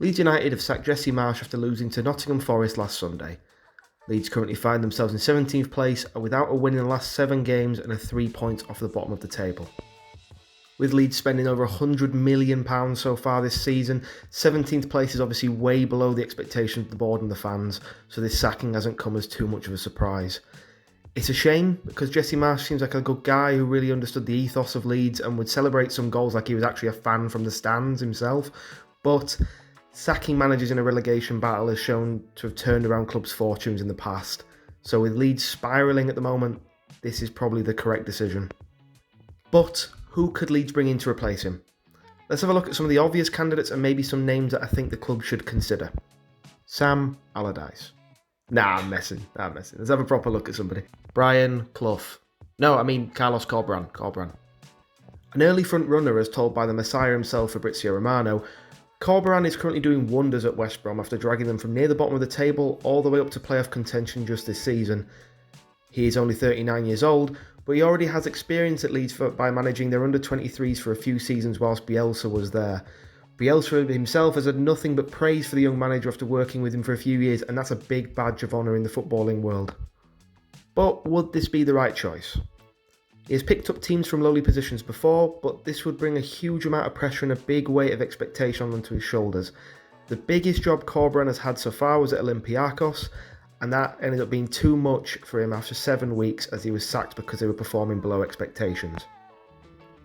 Leeds United have sacked Jesse Marsch after losing to Nottingham Forest last Sunday. Leeds currently find themselves in 17th place and without a win in the last 7 games and are 3 points off the bottom of the table. With Leeds spending over £100 million so far this season, 17th place is obviously way below the expectations of the board and the fans, so this sacking hasn't come as too much of a surprise. It's a shame because Jesse Marsch seems like a good guy who really understood the ethos of Leeds and would celebrate some goals like he was actually a fan from the stands himself, but sacking managers in a relegation battle has shown to have turned around clubs' fortunes in the past, so with Leeds spiralling at the moment, this is probably the correct decision. But who could Leeds bring in to replace him? Let's have a look at some of the obvious candidates and maybe some names that I think the club should consider. Sam Allardyce. Nah, I'm messing. Let's have a proper look at somebody. Brian Clough. No, I mean Carlos Corberán. An early front runner, as told by the Messiah himself, Fabrizio Romano, Corberán is currently doing wonders at West Brom after dragging them from near the bottom of the table all the way up to playoff contention just this season. He is only 39 years old, but he already has experience at Leeds by managing their under-23s for a few seasons whilst Bielsa was there. Bielsa himself has had nothing but praise for the young manager after working with him for a few years, and that's a big badge of honour in the footballing world. But would this be the right choice? He has picked up teams from lowly positions before, but this would bring a huge amount of pressure and a big weight of expectation onto his shoulders. The biggest job Corberán has had so far was at Olympiacos, and that ended up being too much for him after 7 weeks as he was sacked because they were performing below expectations.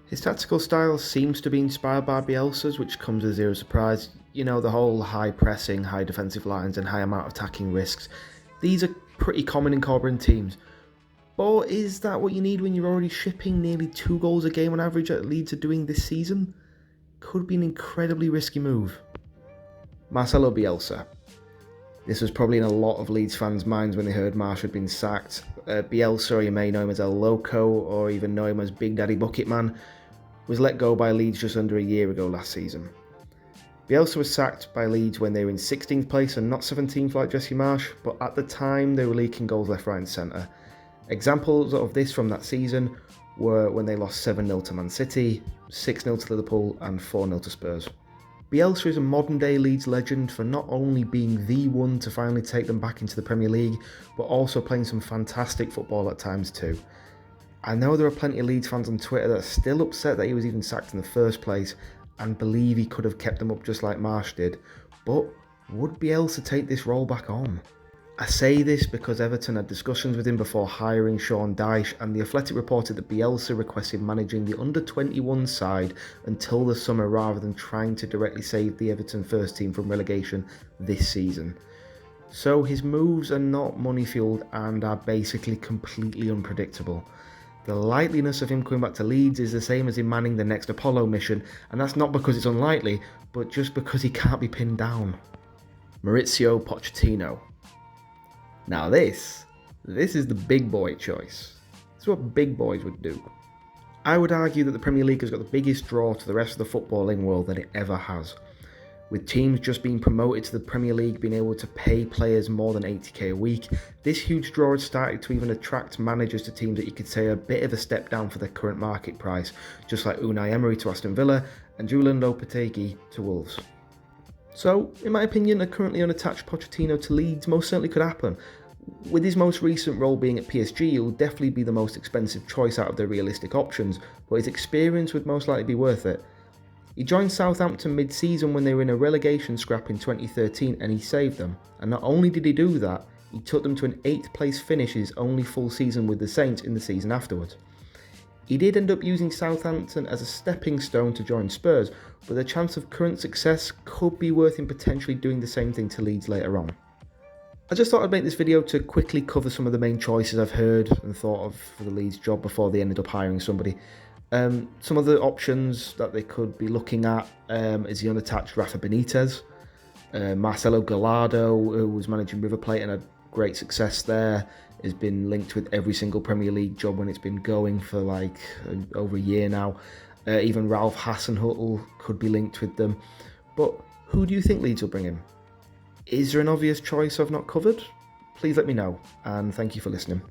His tactical style seems to be inspired by Bielsa's, which comes as zero surprise. You know, the whole high pressing, high defensive lines and high amount of attacking risks. These are pretty common in Corberán teams. But is that what you need when you're already shipping nearly 2 goals a game on average at Leeds are doing this season? Could be an incredibly risky move. Marcelo Bielsa. This was probably in a lot of Leeds fans' minds when they heard Marsch had been sacked. Bielsa, or you may know him as El Loco, or even know him as Big Daddy Bucketman, was let go by Leeds just under a year ago last season. Bielsa was sacked by Leeds when they were in 16th place and not 17th like Jesse Marsch, but at the time they were leaking goals left, right and centre. Examples of this from that season were when they lost 7-0 to Man City, 6-0 to Liverpool and 4-0 to Spurs. Bielsa is a modern day Leeds legend for not only being the one to finally take them back into the Premier League, but also playing some fantastic football at times too. I know there are plenty of Leeds fans on Twitter that are still upset that he was even sacked in the first place and believe he could have kept them up just like Marsch did, but would Bielsa take this role back on? I say this because Everton had discussions with him before hiring Sean Dyche, and The Athletic reported that Bielsa requested managing the under-21 side until the summer rather than trying to directly save the Everton first team from relegation this season. So his moves are not money-fueled and are basically completely unpredictable. The likeliness of him coming back to Leeds is the same as him manning the next Apollo mission, and that's not because it's unlikely, but just because he can't be pinned down. Mauricio Pochettino. Now this is the big boy choice. This is what big boys would do. I would argue that the Premier League has got the biggest draw to the rest of the footballing world than it ever has. With teams just being promoted to the Premier League being able to pay players more than 80k a week, this huge draw has started to even attract managers to teams that you could say are a bit of a step down for their current market price, just like Unai Emery to Aston Villa and Julian Lopetegui to Wolves. So, in my opinion, a currently unattached Pochettino to Leeds most certainly could happen. With his most recent role being at PSG, he will definitely be the most expensive choice out of the realistic options, but his experience would most likely be worth it. He joined Southampton mid-season when they were in a relegation scrap in 2013 and he saved them. And not only did he do that, he took them to an 8th place finish his only full season with the Saints in the season afterwards. He did end up using Southampton as a stepping stone to join Spurs, but the chance of current success could be worth him potentially doing the same thing to Leeds later on. I just thought I'd make this video to quickly cover some of the main choices I've heard and thought of for the Leeds job before they ended up hiring somebody. Some of the options that they could be looking at is the unattached Rafa Benitez, Marcelo Gallardo, who was managing River Plate and had great success there, has been linked with every single Premier League job when it's been going for like over a year now. Even Ralph Hasenhüttl could be linked with them. But who do you think Leeds will bring in? Is there an obvious choice I've not covered? Please let me know, and thank you for listening.